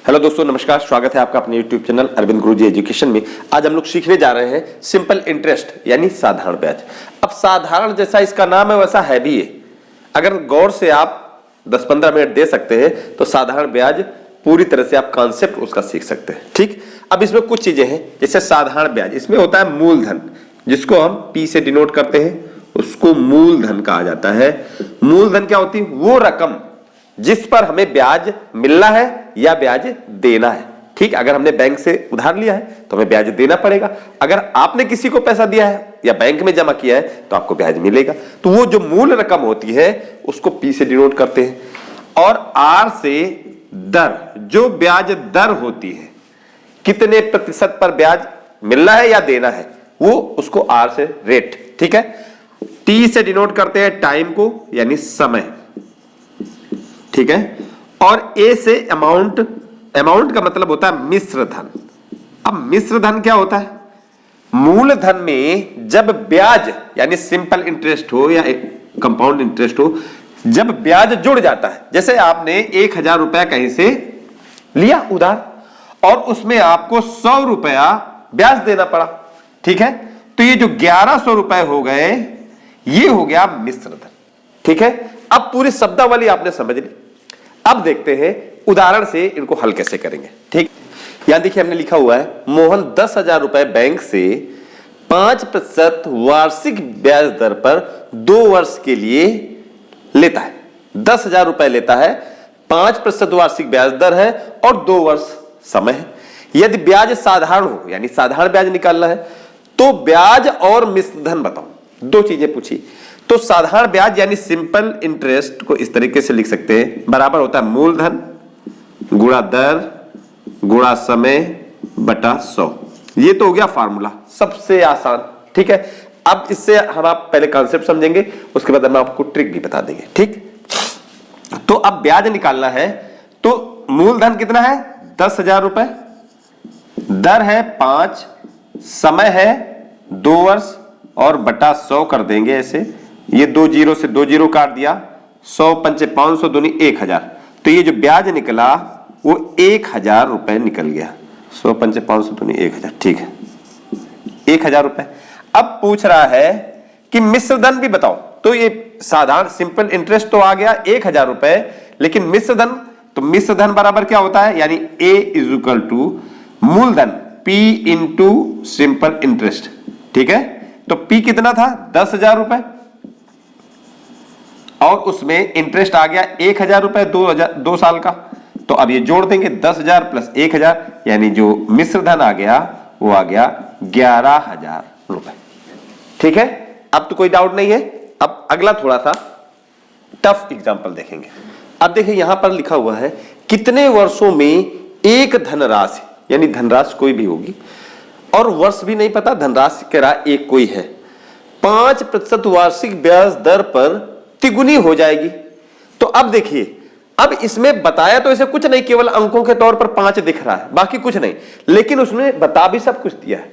Hello दोस्तों, नमस्कार। स्वागत है आपका अपने YouTube चैनल अरविंद गुरुजी एजुकेशन में। आज हम लोग सीखने जा रहे हैं सिंपल इंटरेस्ट यानी साधारण ब्याज। अब साधारण जैसा इसका नाम है वैसा है भी है। अगर गौर से आप 10-15 मिनट दे सकते हैं तो साधारण ब्याज पूरी तरह से आप कॉन्सेप्ट उसका सीख सकते हैं। ठीक, अब इसमें कुछ चीजें हैं। जैसे साधारण ब्याज, इसमें होता है मूलधन, जिसको हम P से डिनोट करते हैं, उसको मूलधन कहा जाता है। मूलधन क्या होती है? वो रकम जिस पर हमें ब्याज मिलना है या ब्याज देना है। ठीक, अगर हमने बैंक से उधार लिया है तो हमें ब्याज देना पड़ेगा। अगर आपने किसी को पैसा दिया है या बैंक में जमा किया है तो आपको ब्याज मिलेगा। तो वो जो मूल रकम होती है उसको P से डिनोट करते हैं। और R से दर, जो ब्याज दर होती है, कितने प्रतिशत पर ब्याज मिलना है या देना है, वो उसको R से रेट। ठीक है, T से डिनोट करते हैं टाइम को यानी समय। ठीक है, और A से अमाउंट, अमाउंट का मतलब होता है मिश्र धन। अब मिश्र धन क्या होता है? मूलधन में जब ब्याज यानी सिंपल इंटरेस्ट हो या कंपाउंड इंटरेस्ट हो, जब ब्याज जुड़ जाता है, जैसे आपने 1000 रुपया कहीं से लिया उधार और उसमें आपको 100 रुपया ब्याज देना पड़ा। ठीक है, तो ये जो 1100 रुपए हो गए, ये हो गया मिश्र धन। ठीक है, अब पूरी शब्दावली आपने समझ ली। अब देखते हैं उदाहरण से इनको हल कैसे करेंगे। ठीक, यहां देखिए हमने लिखा हुआ है मोहन 10,000 रुपए बैंक से 5% वार्षिक ब्याज दर पर 2 वर्ष के लिए लेता है। 10,000 रुपए लेता है, 5% वार्षिक ब्याज दर है और 2 वर्ष समय है। यदि ब्याज साधारण हो यानी साधारण ब्याज निकालना है तो ब्याज और मिश्र धन बताओ। 2 चीजें पूछी। तो साधारण ब्याज यानी सिंपल इंटरेस्ट को इस तरीके से लिख सकते हैं, बराबर होता है मूलधन गुणा दर गुणा समय बटा 100। ये तो हो गया फार्मूला, सबसे आसान। ठीक है, अब इससे हम आप पहले कॉन्सेप्ट समझेंगे, उसके बाद हम आपको ट्रिक भी बता देंगे। ठीक, तो अब ब्याज निकालना है तो मूलधन कितना है? 10,000 रुपए, दर है 5, समय है 2 वर्ष और बटा 100 कर देंगे ऐसे। ये 2 जीरो से 2 जीरो काट दिया, 100 पंचे 500 दूनी 1000। तो ये जो ब्याज निकला वो 1000 रुपए निकल गया। 100 पंचे 500 दूनी 1000। ठीक है, 1000 रुपए। अब पूछ रहा है कि मिश्र धन भी बताओ। तो ये साधारण सिंपल इंटरेस्ट तो आ गया 1000 रुपए, लेकिन मिश्र धन, तो मिश्र धन बराबर क्या होता है? यानी A इज इक्वल टू मूलधन P इंटू सिंपल इंटरेस्ट। ठीक है, तो P कितना था? 10,000 रुपए और उसमें इंटरेस्ट आ गया 1000 रुपए 2 साल का। तो अब ये जोड़ देंगे 10,000 प्लस 1000, यानी जो मिश्र धन आ गया वो आ गया 11,000 रुपए। ठीक है, अब तो कोई डाउट नहीं है। अब अगला थोड़ा सा टफ एग्जांपल देखेंगे। अब देखिए यहां पर लिखा हुआ है कितने वर्षों में एक धनराशि, यानी धनराशि कोई भी होगी और वर्ष भी नहीं पता, धनराशि कह रहा एक कोई है, 5% वार्षिक ब्याज दर पर तिगुनी हो जाएगी। तो अब देखिए, अब इसमें बताया तो इसे कुछ नहीं, केवल अंकों के तौर पर 5 दिख रहा है, बाकी कुछ नहीं, लेकिन उसने बता भी सब कुछ दिया है।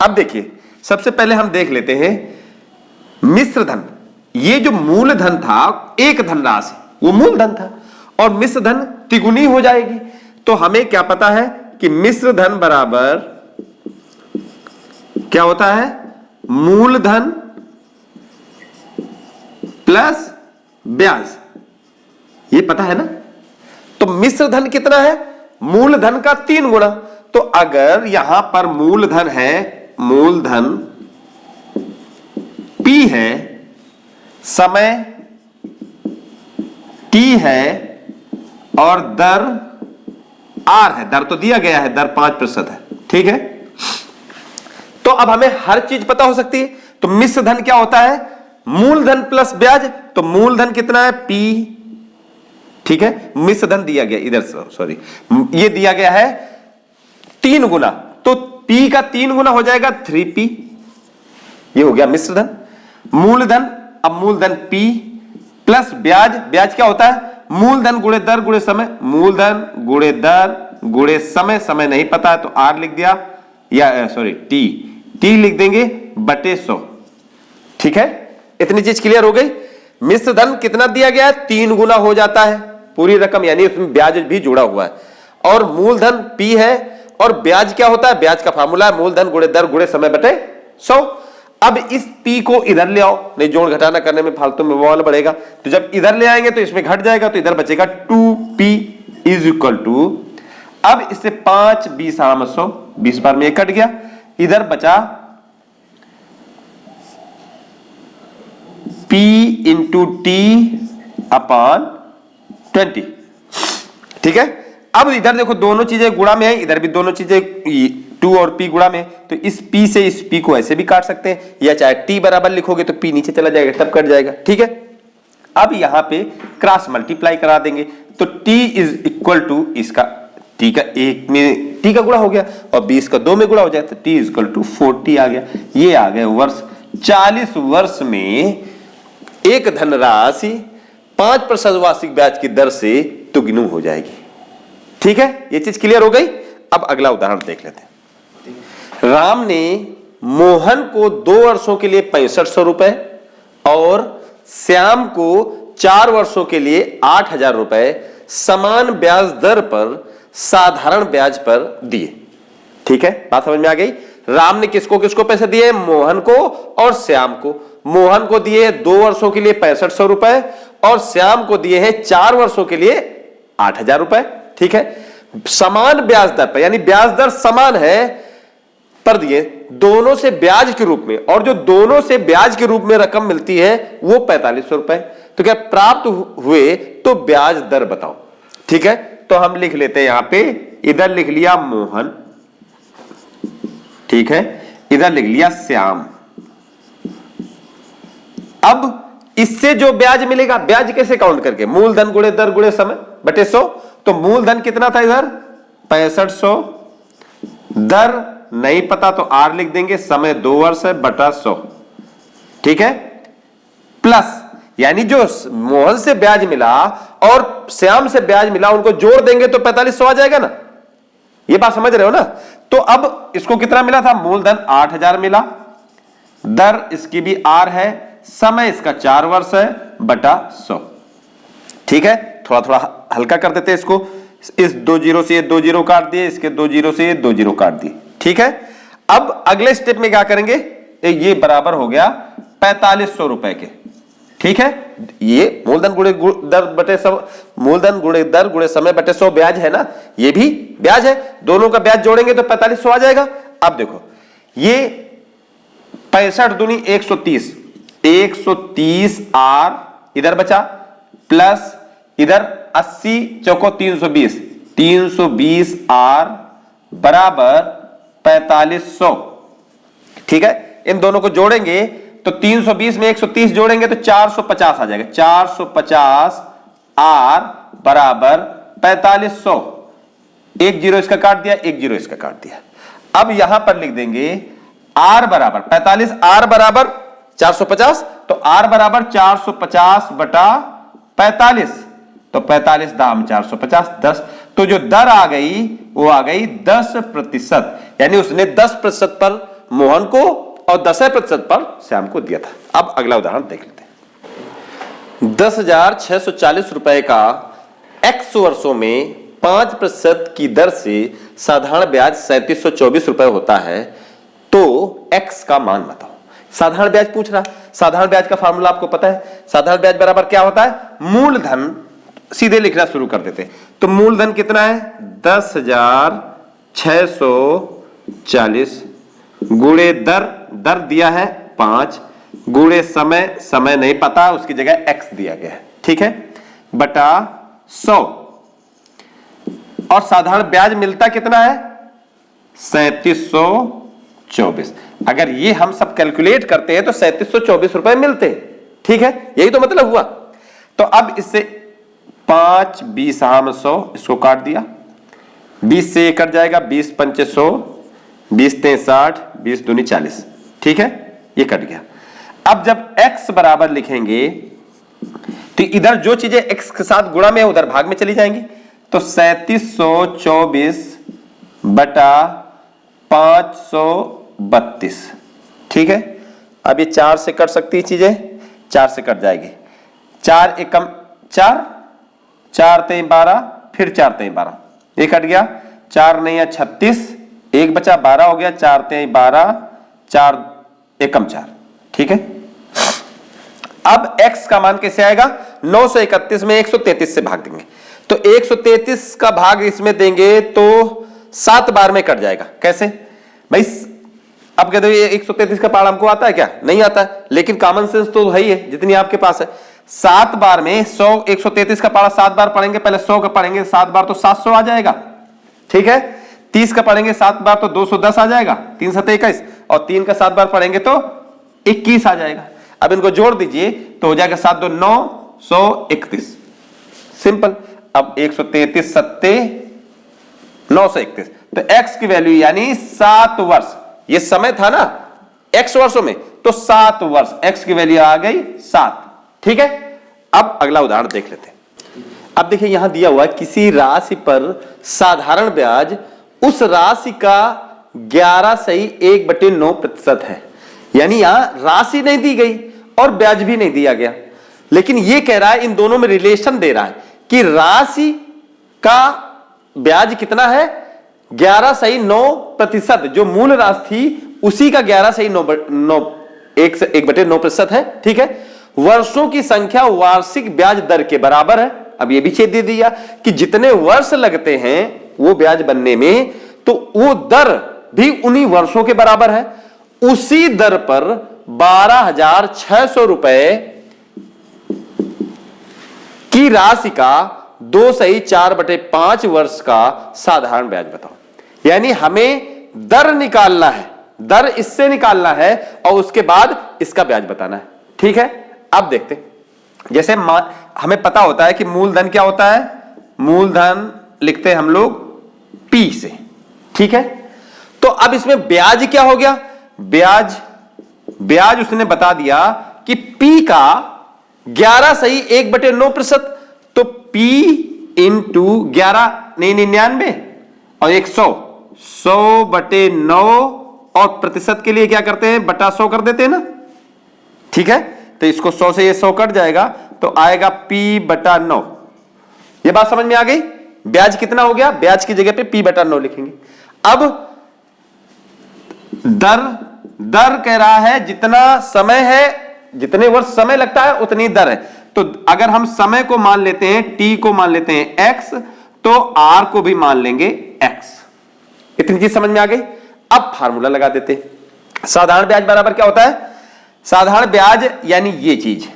अब देखिए सबसे पहले हम देख लेते हैं मिश्र धन। ये जो मूलधन था, एक धनराशि वो मूलधन था और मिश्र धन तिगुनी हो जाएगी। तो हमें क्या पता है कि मिश्र धन बराबर क्या होता है? मूलधन प्लस ब्याज। ये पता है ना? तो मिश्र धन कितना है? मूलधन का 3 गुना। तो अगर यहां पर मूलधन है, मूलधन P है, समय T है और दर R है। दर तो दिया गया है, दर 5% है। ठीक है, तो अब हमें हर चीज पता हो सकती है। तो मिश्र धन क्या होता है? मूलधन प्लस ब्याज। तो मूलधन कितना है? P। ठीक है, मिश्र धन दिया गया इधर, सॉरी ये दिया गया है 3 गुना, तो P का 3 गुना हो जाएगा 3P। ये हो गया मिश्र धन। मूलधन, अब मूलधन P प्लस ब्याज। ब्याज क्या होता है? मूलधन गुणे दर गुणे समय। मूलधन गुणे दर गुणे समय, समय नहीं पता है तो R लिख दिया, या सॉरी T लिख देंगे बटे 100। ठीक है, इतनी चीज क्लियर हो गई। मिश्र धन कितना दिया गया है? 3 गुना हो जाता है पूरी रकम, यानी उसमें ब्याज भी जुड़ा हुआ है। और मूलधन P है, और ब्याज क्या होता है, ब्याज का फार्मूला है मूलधन गुणे दर गुणे समय बटे 100। अब इस P को इधर ले आओ, नहीं जोड़ घटाना करने में फालतू में बवाल बढ़ेगा, तो जब इधर ले आएंगे तो इसमें घट जाएगा, तो इधर बचेगा 2P इज इक्वल टू, अब इससे 5 20 100, 20 बार में ये कट गया, इधर बचा P इंटू टी अपॉन 20। ठीक है, अब इधर देखो दोनों चीजें गुणा में है, इधर भी दोनों चीजें 2 और P गुणा में, तो इस P से इस P को ऐसे भी काट सकते हैं, या चाहे T बराबर लिखोगे तो P नीचे चला जाएगा तब कट जाएगा। ठीक है, अब यहां पे क्रॉस मल्टीप्लाई करा देंगे, तो T इज इक्वल टू इसका T का 1 में T का गुणा हो गया और 20 का 2 में गुणा हो जाए, तो T इज इक्वल टू 40 आ गया। ये आ गए वर्ष। 40 वर्ष में एक धनराशि 5% वार्षिक ब्याज की दर से दुगनी हो जाएगी। ठीक है, ये चीज क्लियर हो गई। अब अगला उदाहरण देख लेते हैं। राम ने मोहन को 2 वर्षों के लिए 6500 रुपए और श्याम को 4 वर्षों के लिए 8000 रुपए समान ब्याज दर पर साधारण ब्याज पर दिए। ठीक है, बात समझ में आ गई। राम ने किसको किसको पैसे दिए, मोहन को और श्याम को। मोहन को दिए 2 वर्षों के लिए 6500 रुपए और श्याम को दिए हैं 4 वर्षों के लिए 8000 रुपए। ठीक है, समान ब्याज दर पर, यानी ब्याज दर समान है पर दिए दोनों से ब्याज के रूप में, और जो दोनों से ब्याज के रूप में रकम मिलती है वो 4500 रुपए। तो क्या प्राप्त हुए तो ब्याज दर बताओ। ठीक है, तो हम लिख लेते हैं यहां पे, इधर लिख लिया मोहन, ठीक है, इधर लिख लिया श्याम। अब इससे जो ब्याज मिलेगा, ब्याज कैसे काउंट करके, मूलधन गुणे दर गुणे समय बटे 100। तो मूलधन कितना था इधर 6500, दर नहीं पता तो R लिख देंगे, समय 2 वर्ष है बटा 100। ठीक है, प्लस यानी जो मोहन से ब्याज मिला और श्याम से ब्याज मिला उनको जोड़ देंगे तो 4500 आ जाएगा ना। ये बात समझ रहे हो ना। तो अब इसको कितना मिला था, मूलधन 8000 मिला, दर इसकी भी R है, समय इसका 4 वर्ष है बटा 100। ठीक है, थोड़ा थोड़ा हल्का कर देते हैं इसको। इस 2 जीरो से ये 2 जीरो काट दिए, इसके 2 जीरो से ये 2 जीरो काट दिए। ठीक है, अब अगले स्टेप में क्या करेंगे, ये बराबर हो गया 4500 रुपए के। ठीक है, ये मूलधन गुणे दर बटे सब, मूलधन गुणे दर गुणे समय बटे 100 ब्याज है ना, ये भी ब्याज है, दोनों का ब्याज जोड़ेंगे तो 4500 आ जाएगा। अब देखो ये 65 दूनी 130, 130 R इधर बचा, प्लस इधर 80 चौको 320, 320 R बराबर 4500। ठीक है, इन दोनों को जोड़ेंगे तो 320 में 130 जोड़ेंगे तो 450 आ जाएगा, 450 R बराबर 4500। एक जीरो इसका काट दिया, एक जीरो इसका काट दिया। अब यहां पर लिख देंगे R बराबर 45, R बराबर 450, तो R बराबर 450 बटा 45, तो 45 दाम 450 10। तो जो दर आ गई वो आ गई 10%, यानी उसने 10% पर मोहन को और 10% पर श्याम को दिया था। अब अगला उदाहरण देख लेते हैं। 10,640 रुपए का X वर्षों में 5% की दर से साधारण ब्याज 3724 रुपए होता है, तो X का मान बताओ। साधारण ब्याज पूछ रहा, साधारण ब्याज का फार्मूला आपको पता है, साधारण ब्याज बराबर क्या होता है, मूलधन, सीधे लिखना शुरू कर देते हैं। तो मूलधन कितना है 10,640 गुणे दर, दर दिया है 5, गुणे समय, समय नहीं पता उसकी जगह x दिया गया है। ठीक है, बटा 100, और साधारण ब्याज मिलता कितना है 3724। अगर ये हम सब कैलकुलेट करते हैं तो 3724 रुपए मिलते हैं। ठीक है, यही तो मतलब हुआ। तो अब इससे 5 20 100 इसको काट दिया, 20 से ये कट जाएगा, 20 पंचे 100, 20 3 60, 20 दूनी 40। ठीक है, ये कट गया। अब जब x बराबर लिखेंगे तो इधर जो चीजें x के साथ गुणा में है उधर भाग में चली जाएंगी, तो 3724 बटा 532। ठीक है, अब ये 4 से कट सकती है चीजें, 4 से कट जाएगी, 4 एकम 4, 4 3 12, फिर 4 3 12, ये कट गया, 4 नहीं 36, 1 बचा 12 हो गया, 4 3 12, 4 एकम 4, ठीक है। अब x का मान कैसे आएगा, 931 में 133 से भाग देंगे, तो 133 का भाग इसमें देंगे तो 7 बार में कट जाएगा। कैसे भाई, अब कहते हो ये 133 का पहाड़ हमको आता है क्या, नहीं आता है, लेकिन कॉमन सेंस तो है ही है जितनी आपके पास है। 7 बार में 100, 133 का पहाड़ा 7 बार पढ़ेंगे, पहले 100 का पढ़ेंगे 7 बार तो 700 आ जाएगा, ठीक है। 30 का पढ़ेंगे 7 बार तो 210 आ जाएगा, 3 7 21, और 3 का 7 बार पढ़ेंगे तो 21 आ जाएगा। अब इनको जोड़ दीजिए तो हो जाएगा 7 2 9 131, सिंपल। अब 133 7 931, तो x की वैल्यू यानी 7 वर्ष, ये समय था ना x वर्षों में, तो 7 वर्ष, x की वैल्यू आ गई 7, ठीक है। अब अगला उदाहरण देख लेते हैं। अब देखिए यहां दिया हुआ है किसी राशि पर साधारण ब्याज उस राशि का 11.1/9% है, यानी यहां राशि नहीं दी गई और ब्याज भी नहीं दिया गया, लेकिन यह कह रहा है इन दोनों में रिलेशन दे रहा है कि राशि का ब्याज कितना है, 11.9%, जो मूल राशि थी उसी का 11.9% है, ठीक है। वर्षों की संख्या वार्षिक ब्याज दर के बराबर है। अब यह भी छेद दे दिया कि जितने वर्ष लगते हैं वो ब्याज बनने में, तो वो दर भी उन्हीं वर्षों के बराबर है। उसी दर पर 12,600 रुपए की राशि का 2.4/5 वर्ष का साधारण ब्याज बताओ। यानी हमें दर निकालना है, दर इससे निकालना है और उसके बाद इसका ब्याज बताना है, ठीक है। अब देखते हैं, जैसे हमें पता होता है कि मूलधन क्या होता है, मूलधन लिखते हैं हम लोग P से, ठीक है। तो अब इसमें ब्याज क्या हो गया, ब्याज उसने बता दिया कि P का 11.1/9%, तो P इंटू 11 नहीं 99 और 100/9, और प्रतिशत के लिए क्या करते हैं, बटा 100 कर देते हैं ना, ठीक है। तो इसको 100 से ये 100 कट जाएगा तो आएगा P/9। ये बात समझ में आ गई। ब्याज कितना हो गया, ब्याज की जगह पे P/9 लिखेंगे। अब दर कह रहा है जितना समय है, जितने वर्ष समय लगता है उतनी दर है। तो अगर हम समय को मान लेते हैं, T को मान लेते हैं X, तो R को भी मान लेंगे X। इतनी चीज समझ में आ गई। अब फार्मूला लगा देते हैं। साधारण ब्याज बराबर क्या होता है, साधारण ब्याज यानी ये चीज,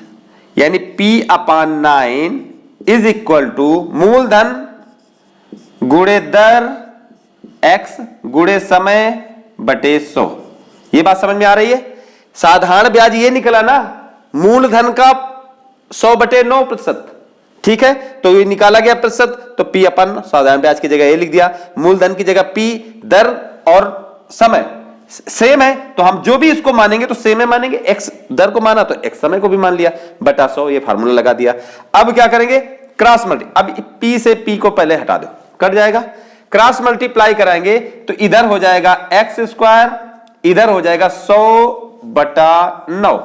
यानी P/9 इज इक्वल टू मूलधन गुणे दर x गुणे समय बटे 100। ये बात समझ में आ रही है। साधारण ब्याज ये निकला ना, मूलधन का 100/9%, ठीक है। तो ये निकाला गया प्रतिशत, तो P अपन साधारण ब्याज की जगह ये लिख दिया, मूलधन की जगह P, दर और समय सेम है, तो हम जो भी इसको मानेंगे तो सेम है मानेंगे। x दर को माना तो x समय को भी मान लिया, बटा 100, ये फार्मूला लगा दिया। अब क्या करेंगे, क्रॉस मल्टी, अब P से P को पहले हटा दो, कट जाएगा। क्रॉस मल्टीप्लाई कराएंगे तो इधर हो जाएगा x², इधर हो जाएगा 100/9,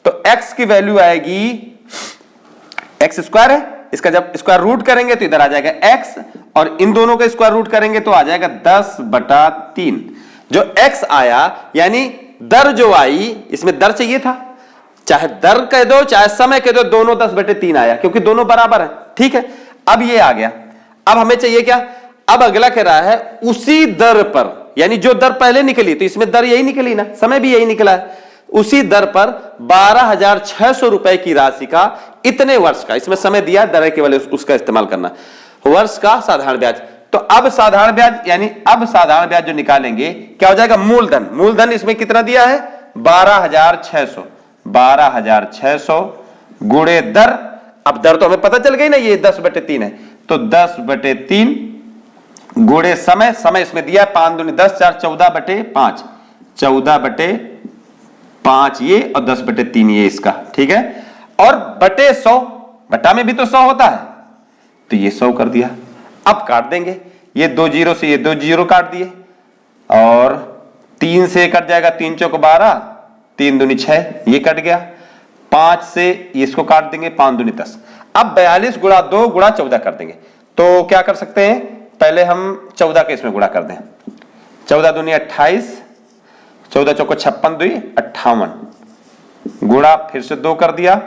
तो x की वैल्यू आएगी, x² है, इसका जब स्क्वायर रूट करेंगे तो इधर आ जाएगा x, और इन दोनों का स्क्वायर रूट करेंगे तो आ जाएगा 10/3। जो x आया यानी दर जो आई, इसमें दर चाहिए था, चाहे दर कह दो चाहे समय कह दो, दोनों 10/3 आया क्योंकि दोनों बराबर है, ठीक है। अब ये आ गया। अब हमें चाहिए क्या, अब अगला कह रहा है उसी दर पर, यानी जो दर पहले निकली, तो इसमें दर यही निकली ना, समय भी यही निकला है, उसी दर पर 12,600 रुपए की राशि का इतने वर्ष का, इसमें समय दिया, दर है केवल उसका इस्तेमाल करना, वर्ष का साधारण ब्याज। तो अब साधारण ब्याज यानी अब साधारण ब्याज जो निकालेंगे क्या हो जाएगा, मूलधन, मूलधन इसमें कितना दिया है 12,600, 12,600 गुणे दर, अब दर तो हमें पता चल गई ना, ये 10/3 है, तो 10/3 गुणे समय, समय इसमें दिया 5 दूनी 10, 4 14/5, 14/5 ये, और 10/3 ये इसका, ठीक है। और बटे 100, बटा में भी तो 100 होता है, तो ये 100 कर दिया। अब काट देंगे, ये 2 जीरो से ये 2 जीरो काट दिए, और 3 से कट जाएगा, 3 चौक 12, 3 दूनी 6, ये कट गया। 5 से इसको काट देंगे, 5 दूनी 10। अब 42 गुणा 2 गुणा 14 कर देंगे, तो क्या कर सकते हैं, पहले हम 14 के इसमें गुणा कर दें। 14 दूनी 28, 14 चौको 56 दुई 58, गुणा फिर से 2 कर दिया,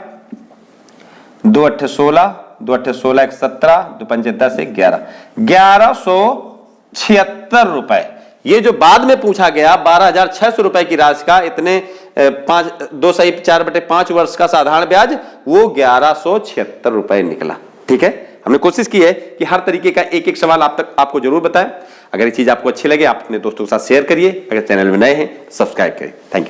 2 अट्ठे 16, 2 अट्ठे 16 1 17, 2 पंजे 10 1 11, 1176 रुपए। ये जो बाद में पूछा गया 12,600 रुपए की राशि का इतने 2/4/5 वर्ष का साधारण ब्याज, वो 1176 रुपए निकला। ठीक है, हमने कोशिश की है कि हर तरीके का एक एक सवाल आपको जरूर बताएं। अगर ये चीज आपको अच्छी लगे आप अपने दोस्तों के साथ शेयर करिए, अगर चैनल में नए हैं सब्सक्राइब करें। Thank you.